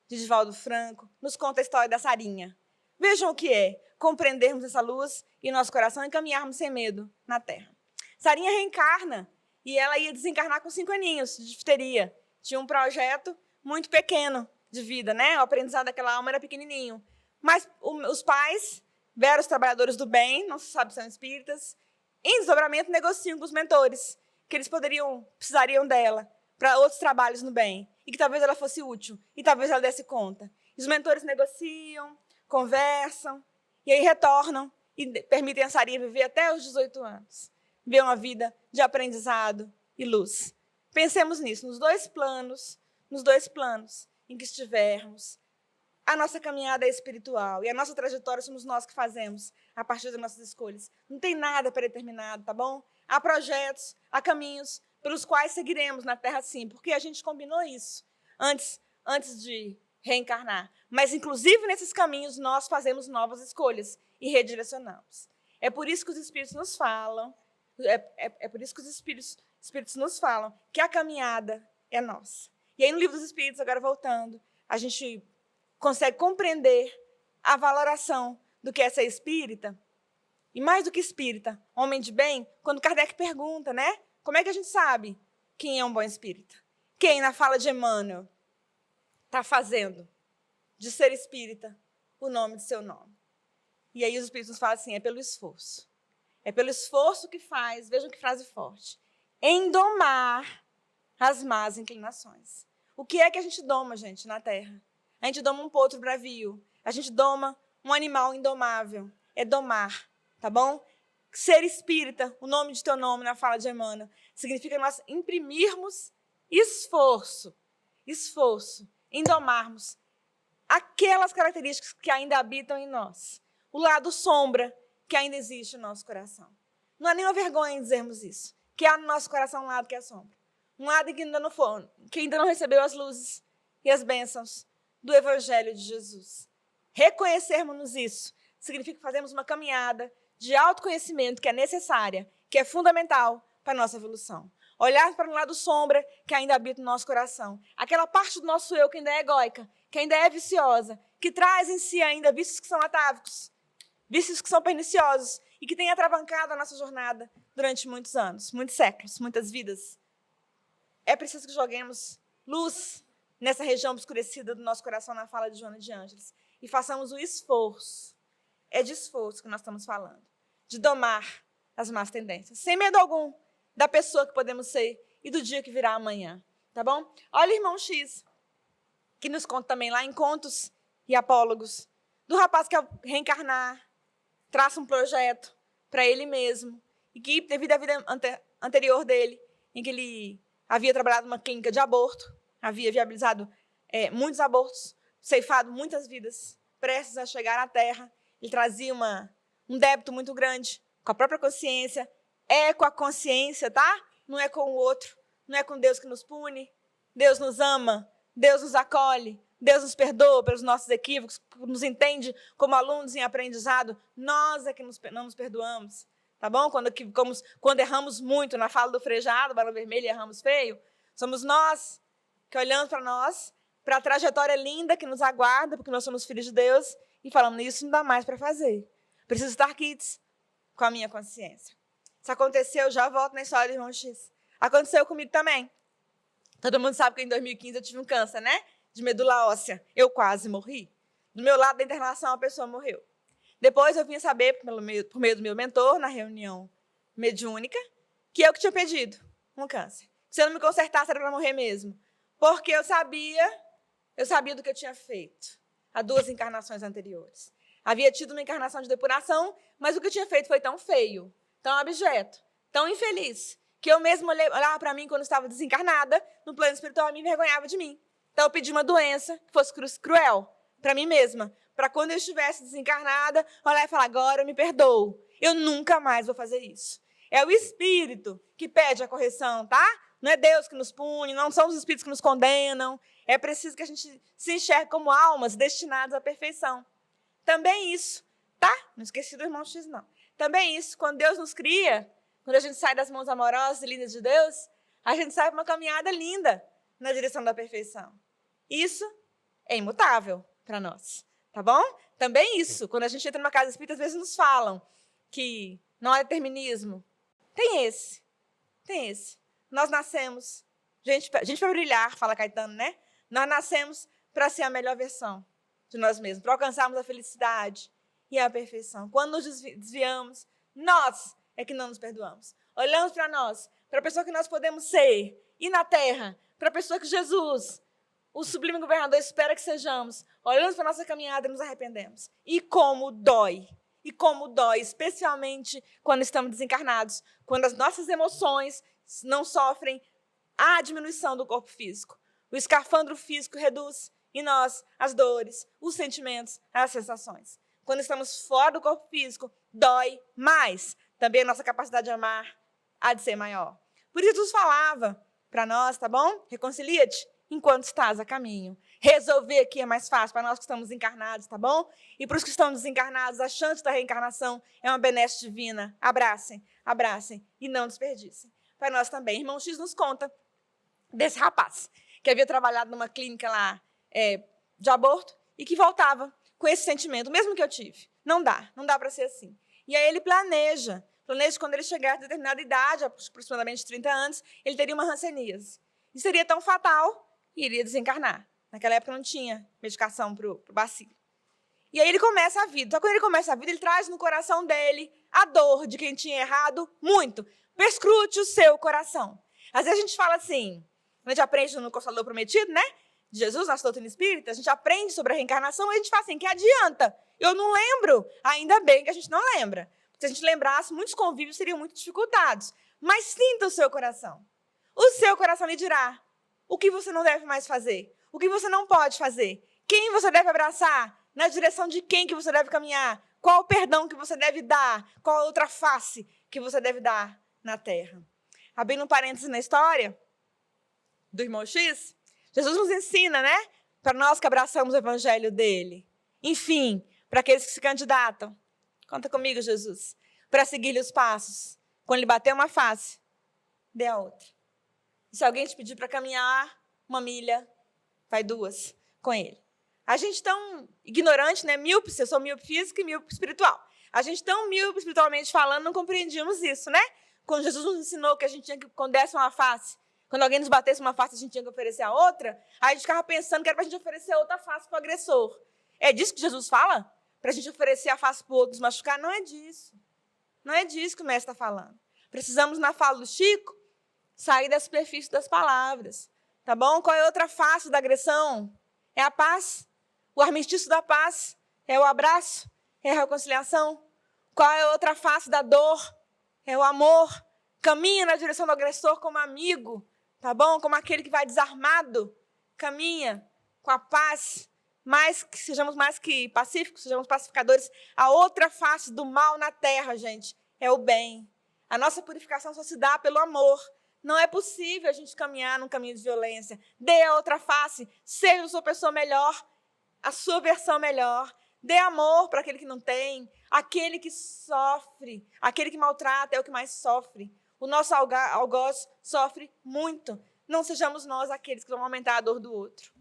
de Divaldo Franco, nos conta a história da Sarinha. Vejam o que é compreendermos essa luz em nosso coração e caminharmos sem medo na Terra. Sarinha reencarna e ela ia desencarnar com 5 aninhos de difteria. Tinha um projeto muito pequeno de vida, né? O aprendizado daquela alma era pequenininho. Mas os pais, veros trabalhadores do bem, não se sabe se são espíritas, em desdobramento negociam com os mentores, que eles precisariam dela para outros trabalhos no bem, e que talvez ela fosse útil, e talvez ela desse conta. E os mentores negociam, conversam, e aí retornam e permitem a Sarinha viver até os 18 anos. Viver uma vida de aprendizado e luz. Pensemos nisso, nos dois planos em que estivermos. A nossa caminhada é espiritual e a nossa trajetória somos nós que fazemos a partir das nossas escolhas. Não tem nada predeterminado, tá bom? Há projetos, há caminhos pelos quais seguiremos na Terra sim, porque a gente combinou isso antes de reencarnar. Mas, inclusive, nesses caminhos, nós fazemos novas escolhas e redirecionamos. É por isso que os Espíritos nos falam, por isso que os Espíritos nos falam que a caminhada é nossa. E aí, no Livro dos Espíritos, agora voltando, a gente consegue compreender a valoração do que é ser espírita. E mais do que espírita, homem de bem, quando Kardec pergunta, né? Como é que a gente sabe quem é um bom espírita? Quem, na fala de Emmanuel, está fazendo de ser espírita o nome de seu nome? E aí os Espíritos nos falam assim, é pelo esforço. É pelo esforço que faz, vejam que frase forte, em domar as más inclinações. O que é que a gente doma, gente, na Terra? A gente doma um potro bravio, a gente doma um animal indomável. É domar, tá bom? Ser espírita, o nome de teu nome na fala de Emmanuel, significa nós imprimirmos esforço em domarmos aquelas características que ainda habitam em nós. O lado sombra que ainda existe no nosso coração. Não há nenhuma vergonha em dizermos isso, que há no nosso coração um lado que é sombra. Um lado que ainda não recebeu as luzes e as bênçãos do Evangelho de Jesus. Reconhecermos isso significa fazermos uma caminhada de autoconhecimento que é necessária, que é fundamental para a nossa evolução. Olhar para um lado sombra que ainda habita no nosso coração. Aquela parte do nosso eu que ainda é egóica, que ainda é viciosa, que traz em si ainda vícios que são atávicos, vícios que são perniciosos e que têm atravancado a nossa jornada durante muitos anos, muitos séculos, muitas vidas. É preciso que joguemos luz nessa região obscurecida do nosso coração na fala de Joana de Ângeles e façamos o esforço. É de esforço que nós estamos falando, de domar as más tendências, sem medo algum da pessoa que podemos ser e do dia que virá amanhã, tá bom? Olha o irmão X, que nos conta também lá em Contos e Apólogos, do rapaz que ao reencarnar, traça um projeto para ele mesmo, e que, devido à vida anterior dele, em que ele havia trabalhado numa clínica de aborto, havia viabilizado muitos abortos, ceifado muitas vidas, prestes a chegar à Terra, ele trazia um débito muito grande com a própria consciência. É com a consciência, tá? Não é com o outro. Não é com Deus que nos pune. Deus nos ama. Deus nos acolhe. Deus nos perdoa pelos nossos equívocos, nos entende como alunos em aprendizado. Nós é que não nos perdoamos. Tá bom? Quando erramos muito, na fala do Frejado, Barão Vermelho, erramos feio, somos nós que olhamos para nós, para a trajetória linda que nos aguarda, porque nós somos filhos de Deus, e falamos, isso não dá mais para fazer. Preciso estar quites com a minha consciência. Isso aconteceu, já volto na história do irmão X. Aconteceu comigo também. Todo mundo sabe que em 2015 eu tive um câncer, né? De medula óssea. Eu quase morri. Do meu lado da internação, a pessoa morreu. Depois eu vim saber, por meio do meu mentor, na reunião mediúnica, que eu que tinha pedido um câncer. Se eu não me consertasse, era para morrer mesmo. Porque eu sabia do que eu tinha feito há 2 encarnações anteriores. Havia tido uma encarnação de depuração, mas o que eu tinha feito foi tão feio, tão abjeto, tão infeliz, que eu mesmo olhava para mim quando estava desencarnada, no plano espiritual, e me envergonhava de mim. Então eu pedi uma doença que fosse cruel para mim mesma, para quando eu estivesse desencarnada, olhar e falar, agora eu me perdoo, eu nunca mais vou fazer isso. É o espírito que pede a correção, tá? Não é Deus que nos pune, não são os espíritos que nos condenam. É preciso que a gente se enxergue como almas destinadas à perfeição. Também isso, tá? Não esqueci do irmão X, não. Também isso, quando Deus nos cria, quando a gente sai das mãos amorosas e lindas de Deus, a gente sai para uma caminhada linda na direção da perfeição. Isso é imutável para nós, tá bom? Também isso, quando a gente entra numa casa espírita, às vezes nos falam que não há determinismo. Tem esse. Nós nascemos, gente para brilhar, fala Caetano, né? Nós nascemos para ser a melhor versão de nós mesmos, para alcançarmos a felicidade e a perfeição. Quando nos desviamos, nós é que não nos perdoamos. Olhamos para nós, para a pessoa que nós podemos ser, e na Terra, para a pessoa que Jesus, o sublime governador, espera que sejamos. Olhamos para a nossa caminhada e nos arrependemos. E como dói. e como dói, especialmente quando estamos desencarnados, quando as nossas emoções não sofrem a diminuição do corpo físico. O escafandro físico reduz em nós as dores, os sentimentos, as sensações. Quando estamos fora do corpo físico, dói mais. Também a nossa capacidade de amar há de ser maior. Por isso Jesus falava para nós, tá bom? Reconcilia-te enquanto estás a caminho. Resolver aqui é mais fácil para nós que estamos encarnados, tá bom? E para os que estão desencarnados, a chance da reencarnação é uma benesse divina. Abracem, abracem e não desperdicem. Para nós também. Irmão X nos conta desse rapaz que havia trabalhado numa clínica lá de aborto e que voltava com esse sentimento, mesmo que eu tive. Não dá para ser assim. E aí ele planeja quando ele chegar a determinada idade, aproximadamente 30 anos, ele teria uma hanseníase. E seria tão fatal que iria desencarnar. Naquela época não tinha medicação para o bacilo. E aí ele começa a vida. Só que quando ele começa a vida, ele traz no coração dele a dor de quem tinha errado muito. Perscrute o seu coração. Às vezes a gente fala assim, quando a gente aprende no Consolador Prometido, né? De Jesus, nossa doutrina espírita, a gente aprende sobre a reencarnação e a gente fala assim, que adianta? Eu não lembro. Ainda bem que a gente não lembra. Se a gente lembrasse, muitos convívios seriam muito dificultados. Mas sinta o seu coração. O seu coração lhe dirá o que você não deve mais fazer, o que você não pode fazer, quem você deve abraçar, na direção de quem que você deve caminhar, qual o perdão que você deve dar, qual a outra face que você deve dar na terra. Abrindo um parênteses na história do irmão X, Jesus nos ensina, né? Para nós que abraçamos o evangelho dele. Enfim, para aqueles que se candidatam. Conta comigo, Jesus. Para seguir-lhe os passos. Quando ele bater uma face, dê a outra. E se alguém te pedir para caminhar uma milha, vai 2 com ele. A gente tão ignorante, né? Míope, eu sou míope física e míope espiritual. A gente tão míope espiritualmente falando, não compreendíamos isso, né? Quando Jesus nos ensinou que a gente tinha que, quando desse uma face, quando alguém nos batesse uma face, a gente tinha que oferecer a outra, aí a gente ficava pensando que era para a gente oferecer a outra face para o agressor. É disso que Jesus fala? Para a gente oferecer a face para o outro nos machucar? Não é disso. Não é disso que o mestre está falando. Precisamos, na fala do Chico, sair da superfície das palavras. Tá bom? Qual é a outra face da agressão? É a paz. O armistício da paz é o abraço, é a reconciliação. Qual é a outra face da dor? É o amor. Caminha na direção do agressor como amigo, tá bom? Como aquele que vai desarmado. Caminha com a paz. Sejamos mais que pacíficos, sejamos pacificadores. A outra face do mal na terra, gente, é o bem. A nossa purificação só se dá pelo amor. Não é possível a gente caminhar num caminho de violência. Dê a outra face. Seja a sua pessoa melhor, a sua versão melhor. Dê amor para aquele que não tem. Aquele que sofre, aquele que maltrata é o que mais sofre. O nosso algoz sofre muito. Não sejamos nós aqueles que vão aumentar a dor do outro.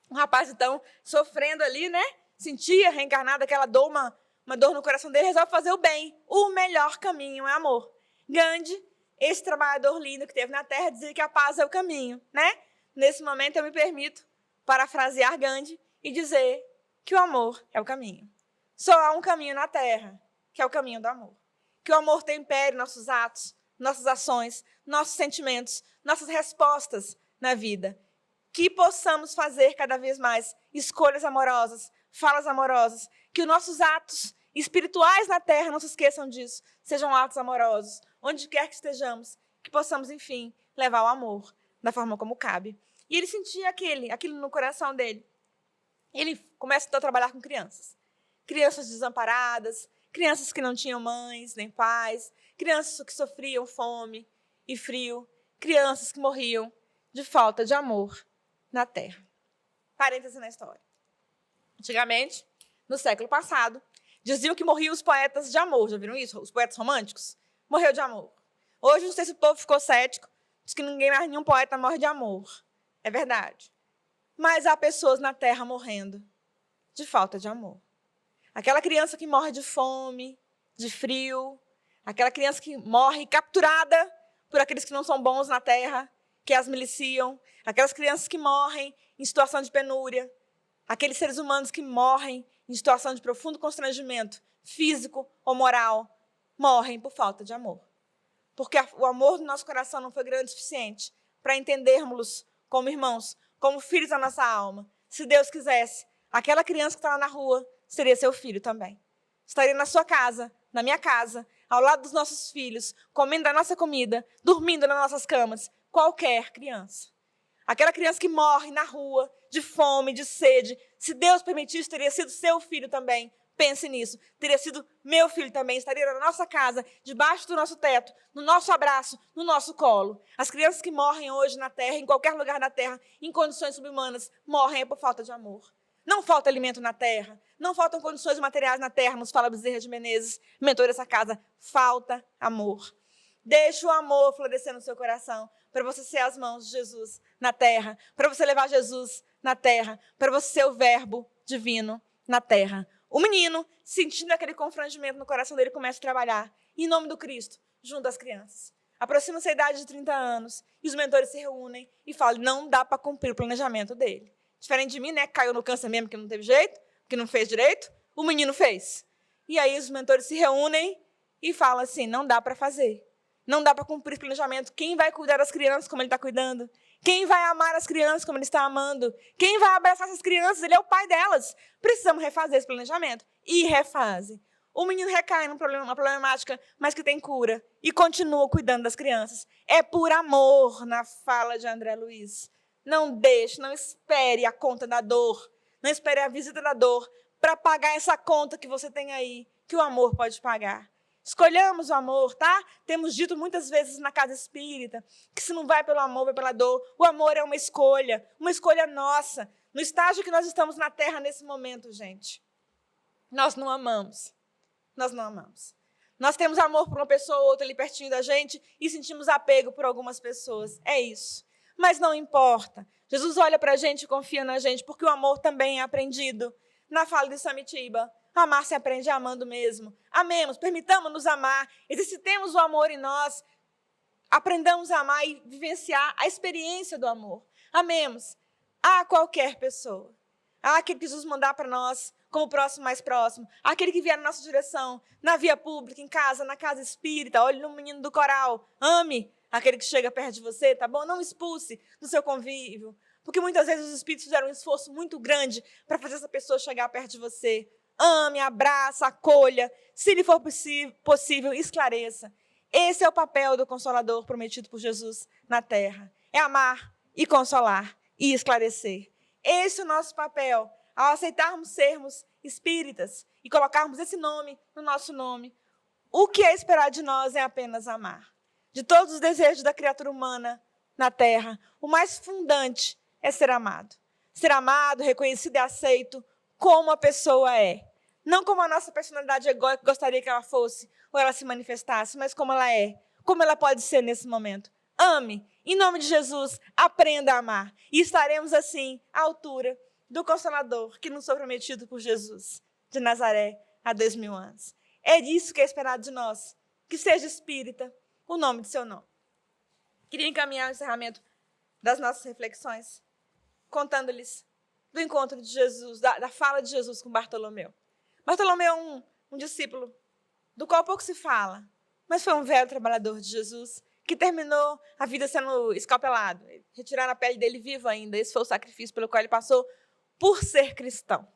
O rapaz, então, sofrendo ali, né? Sentia reencarnada aquela dor, uma dor no coração dele, resolve fazer o bem. O melhor caminho é amor. Gandhi, esse trabalhador lindo que teve na Terra, dizia que a paz é o caminho, né? Nesse momento, eu me permito parafrasear Gandhi e dizer que o amor é o caminho. Só há um caminho na Terra, que é o caminho do amor. Que o amor tempere nossos atos, nossas ações, nossos sentimentos, nossas respostas na vida. Que possamos fazer cada vez mais escolhas amorosas, falas amorosas, que os nossos atos espirituais na Terra, não se esqueçam disso, sejam atos amorosos, onde quer que estejamos, que possamos, enfim, levar o amor da forma como cabe. E ele sentia aquilo no coração dele. Ele começa então a trabalhar com crianças. Crianças desamparadas, crianças que não tinham mães nem pais, crianças que sofriam fome e frio, crianças que morriam de falta de amor na Terra. Parêntese na história. Antigamente, no século passado, diziam que morriam os poetas de amor. Já viram isso? Os poetas românticos? Morreu de amor. Hoje, não sei se o povo ficou cético, diz que nenhum poeta morre de amor. É verdade. Mas há pessoas na Terra morrendo de falta de amor. Aquela criança que morre de fome, de frio, aquela criança que morre capturada por aqueles que não são bons na Terra, que as miliciam, aquelas crianças que morrem em situação de penúria, aqueles seres humanos que morrem em situação de profundo constrangimento físico ou moral, morrem por falta de amor. Porque o amor do nosso coração não foi grande o suficiente para entendermos-los como irmãos, como filhos da nossa alma. Se Deus quisesse, aquela criança que está lá na rua seria seu filho também. estaria na sua casa, na minha casa, ao lado dos nossos filhos, comendo a nossa comida, dormindo nas nossas camas. Qualquer criança. Aquela criança que morre na rua, de fome, de sede. Se Deus permitisse, teria sido seu filho também. Pense nisso. Teria sido meu filho também. Estaria na nossa casa, debaixo do nosso teto, no nosso abraço, no nosso colo. As crianças que morrem hoje na terra, em qualquer lugar da terra, em condições subhumanas, morrem por falta de amor. Não falta alimento na terra. Não faltam condições materiais na terra, nos fala Bezerra de Menezes, mentor dessa casa. Falta amor. Deixe o amor florescer no seu coração, para você ser as mãos de Jesus na terra, para você levar Jesus na terra, para você ser o verbo divino na terra. O menino, sentindo aquele confrangimento no coração dele, começa a trabalhar, em nome do Cristo, junto às crianças. Aproxima-se a idade de 30 anos, e os mentores se reúnem e falam, não dá para cumprir o planejamento dele. Diferente de mim, né, caiu no câncer mesmo, que não teve jeito, que não fez direito, o menino fez. E aí os mentores se reúnem e falam assim, não dá para fazer. Não dá para cumprir o planejamento. Quem vai cuidar das crianças como ele está cuidando? Quem vai amar as crianças como ele está amando? Quem vai abraçar essas crianças? Ele é o pai delas. Precisamos refazer esse planejamento. E refazem. O menino recai numa problemática, mas que tem cura. E continua cuidando das crianças. É por amor, na fala de André Luiz. Não deixe, não espere a conta da dor. Não espere a visita da dor para pagar essa conta que você tem aí, que o amor pode pagar. Escolhamos o amor, tá? Temos dito muitas vezes na casa espírita que se não vai pelo amor, vai pela dor. O amor é uma escolha nossa. No estágio que nós estamos na Terra nesse momento, gente, nós não amamos. Nós não amamos. Nós temos amor por uma pessoa ou outra ali pertinho da gente e sentimos apego por algumas pessoas. É isso. Mas não importa. Jesus olha para a gente e confia na gente, porque o amor também é aprendido. Na fala de Samitiba, amar se aprende amando mesmo. Amemos, permitamos-nos amar, exercitemos o amor em nós, aprendamos a amar e vivenciar a experiência do amor. Amemos a qualquer pessoa. A aquele que Jesus mandar para nós, como próximo mais próximo. Aquele que vier na nossa direção, na via pública, em casa, na casa espírita. Olhe no menino do coral. Ame aquele que chega perto de você, tá bom? Não expulse do seu convívio. Porque muitas vezes os espíritos fizeram um esforço muito grande para fazer essa pessoa chegar perto de você. Ame, abraça, acolha. Se lhe for possível, esclareça. Esse é o papel do Consolador prometido por Jesus na terra. É amar e consolar e esclarecer. Esse é o nosso papel. Ao aceitarmos sermos espíritas e colocarmos esse nome no nosso nome, o que é esperado de nós é apenas amar. De todos os desejos da criatura humana na terra, o mais fundante é ser amado. Ser amado, reconhecido e aceito como a pessoa é. Não como a nossa personalidade egóica gostaria que ela fosse ou ela se manifestasse, mas como ela é, como ela pode ser nesse momento. Ame, em nome de Jesus, aprenda a amar. E estaremos assim, à altura do Consolador que nos foi prometido por Jesus, de Nazaré, há 2000 anos. É disso que é esperado de nós, que seja espírita, o nome de seu nome. Queria encaminhar o encerramento das nossas reflexões, contando-lhes do encontro de Jesus, da fala de Jesus com Bartolomeu. Bartolomeu é um discípulo do qual pouco se fala, mas foi um velho trabalhador de Jesus que terminou a vida sendo escalpelado. Retiraram a pele dele vivo ainda. Esse foi o sacrifício pelo qual ele passou por ser cristão,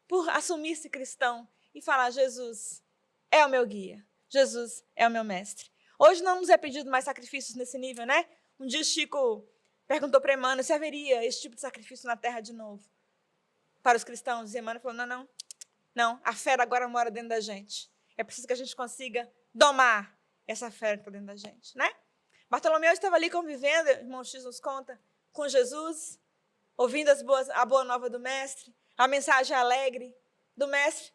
por assumir-se cristão e falar, Jesus é o meu guia, Jesus é o meu mestre. Hoje não nos é pedido mais sacrifícios nesse nível, né? Um dia Chico perguntou para Emmanuel se haveria esse tipo de sacrifício na Terra de novo para os cristãos. E Emmanuel falou, não, a fera agora mora dentro da gente. É preciso que a gente consiga domar essa fera que está dentro da gente, né? Bartolomeu estava ali convivendo, irmão X nos conta, com Jesus, ouvindo a boa nova do mestre, a mensagem alegre do mestre,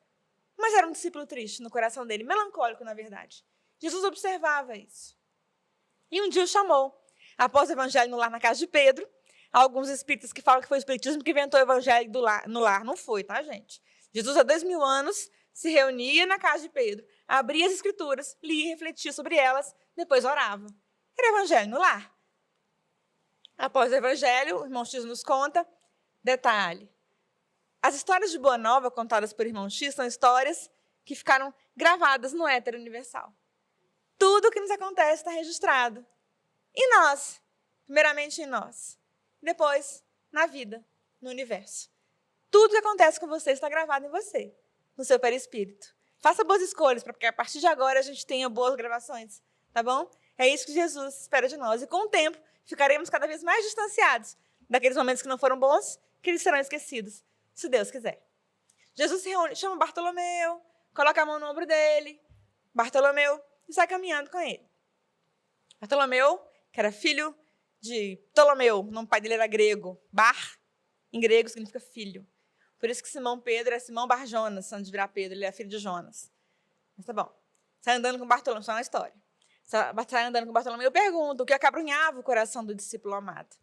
mas era um discípulo triste no coração dele, melancólico, na verdade. Jesus observava isso. E um dia o chamou. Após o evangelho no lar na casa de Pedro, há alguns espíritas que falam que foi o espiritismo que inventou o evangelho no lar. Não foi, tá, gente? Jesus, há 2000 anos, se reunia na casa de Pedro, abria as escrituras, lia e refletia sobre elas, depois orava. Era evangelho no lar. Após o evangelho, o irmão X nos conta, detalhe, as histórias de Boa Nova contadas por irmão X são histórias que ficaram gravadas no éter universal. Tudo o que nos acontece está registrado. Em nós, primeiramente em nós, depois na vida, no universo. Tudo que acontece com você está gravado em você, no seu perispírito. Faça boas escolhas, para que a partir de agora a gente tenha boas gravações, tá bom? É isso que Jesus espera de nós. E com o tempo, ficaremos cada vez mais distanciados daqueles momentos que não foram bons, que eles serão esquecidos, se Deus quiser. Jesus se reúne, chama Bartolomeu, coloca a mão no ombro dele, Bartolomeu, e sai caminhando com ele. Bartolomeu, que era filho de Ptolomeu, o nome do pai dele era grego. Bar, em grego, significa filho. Por isso que Simão Pedro é Simão Bar Jonas, antes de virar Pedro, ele é filho de Jonas. Mas tá bom. Sai andando com Bartolomeu, só uma história. Sai andando com Bartolomeu, eu pergunto o que acabrunhava o coração do discípulo amado.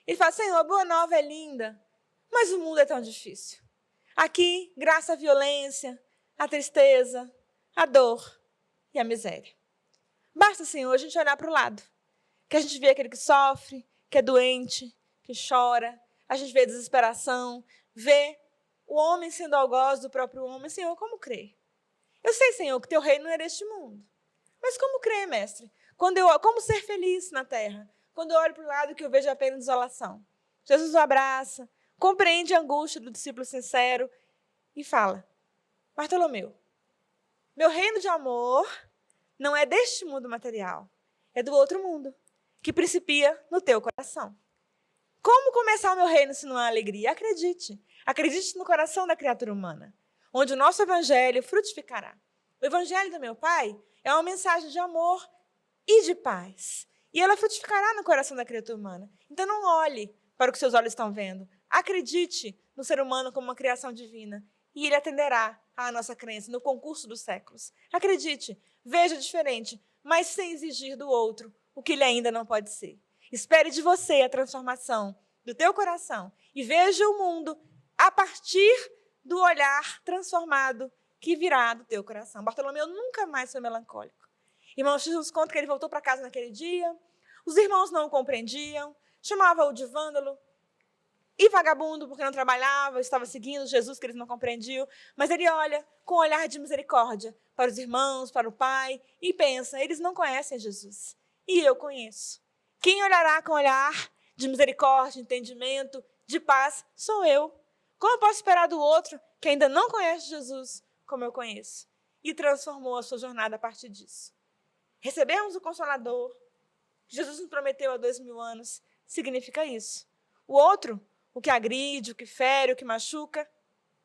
Ele fala, Senhor, a boa nova é linda, mas o mundo é tão difícil. Aqui, graça à violência, à tristeza, à dor e à miséria. Basta, Senhor, a gente olhar para o lado, que a gente vê aquele que sofre, que é doente, que chora, a gente vê a desesperação, vê o homem sendo algoz do próprio homem. Senhor, como crer? Eu sei, Senhor, que teu reino não é deste mundo. Mas como crer, mestre? Como ser feliz na terra? Quando eu olho para o lado que eu vejo apenas desolação. Jesus o abraça, compreende a angústia do discípulo sincero e fala, Bartolomeu, meu reino de amor não é deste mundo material, é do outro mundo, que principia no teu coração. Como começar o meu reino se não há alegria? Acredite. Acredite no coração da criatura humana, onde o nosso evangelho frutificará. O evangelho do meu Pai é uma mensagem de amor e de paz. E ela frutificará no coração da criatura humana. Então não olhe para o que seus olhos estão vendo. Acredite no ser humano como uma criação divina. E ele atenderá à nossa crença no concurso dos séculos. Acredite, veja diferente, mas sem exigir do outro o que ele ainda não pode ser. Espere de você a transformação do teu coração e veja o mundo a partir do olhar transformado que virá do teu coração. Bartolomeu nunca mais foi melancólico. Irmãos, Jesus conta que ele voltou para casa naquele dia, os irmãos não o compreendiam, chamavam-o de vândalo e vagabundo porque não trabalhava, estava seguindo Jesus que eles não compreendiam, mas ele olha com um olhar de misericórdia para os irmãos, para o Pai e pensa, eles não conhecem Jesus e eu conheço. Quem olhará com olhar de misericórdia, entendimento, de paz, sou eu. Como eu posso esperar do outro que ainda não conhece Jesus como eu conheço? E transformou a sua jornada a partir disso. Recebemos o Consolador, Jesus nos prometeu há 2000 anos, significa isso. O outro, o que agride, o que fere, o que machuca,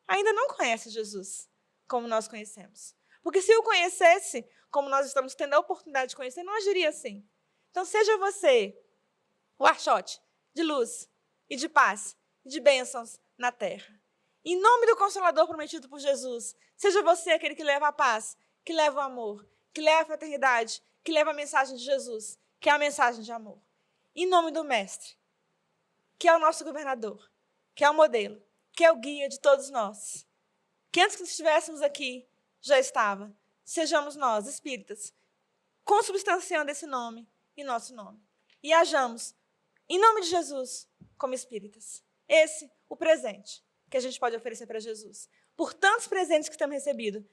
ainda não conhece Jesus como nós conhecemos. Porque se o conhecesse, como nós estamos tendo a oportunidade de conhecer, não agiria assim. Então seja você o archote de luz e de paz e de bênçãos na terra. Em nome do Consolador prometido por Jesus, seja você aquele que leva a paz, que leva o amor, que leva a fraternidade, que leva a mensagem de Jesus, que é a mensagem de amor. Em nome do Mestre, que é o nosso governador, que é o modelo, que é o guia de todos nós, que antes que estivéssemos aqui, já estava. Sejamos nós, espíritas, consubstanciando esse nome em nosso nome. E hajamos, em nome de Jesus, como espíritas. Esse, o presente que a gente pode oferecer para Jesus. Por tantos presentes que temos recebido,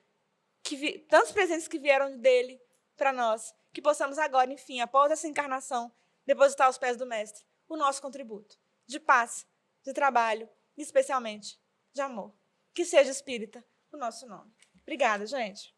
tantos presentes que vieram dele para nós, que possamos agora, enfim, após essa encarnação, depositar aos pés do Mestre o nosso contributo de paz, de trabalho e, especialmente, de amor. Que seja espírita o nosso nome. Obrigada, gente.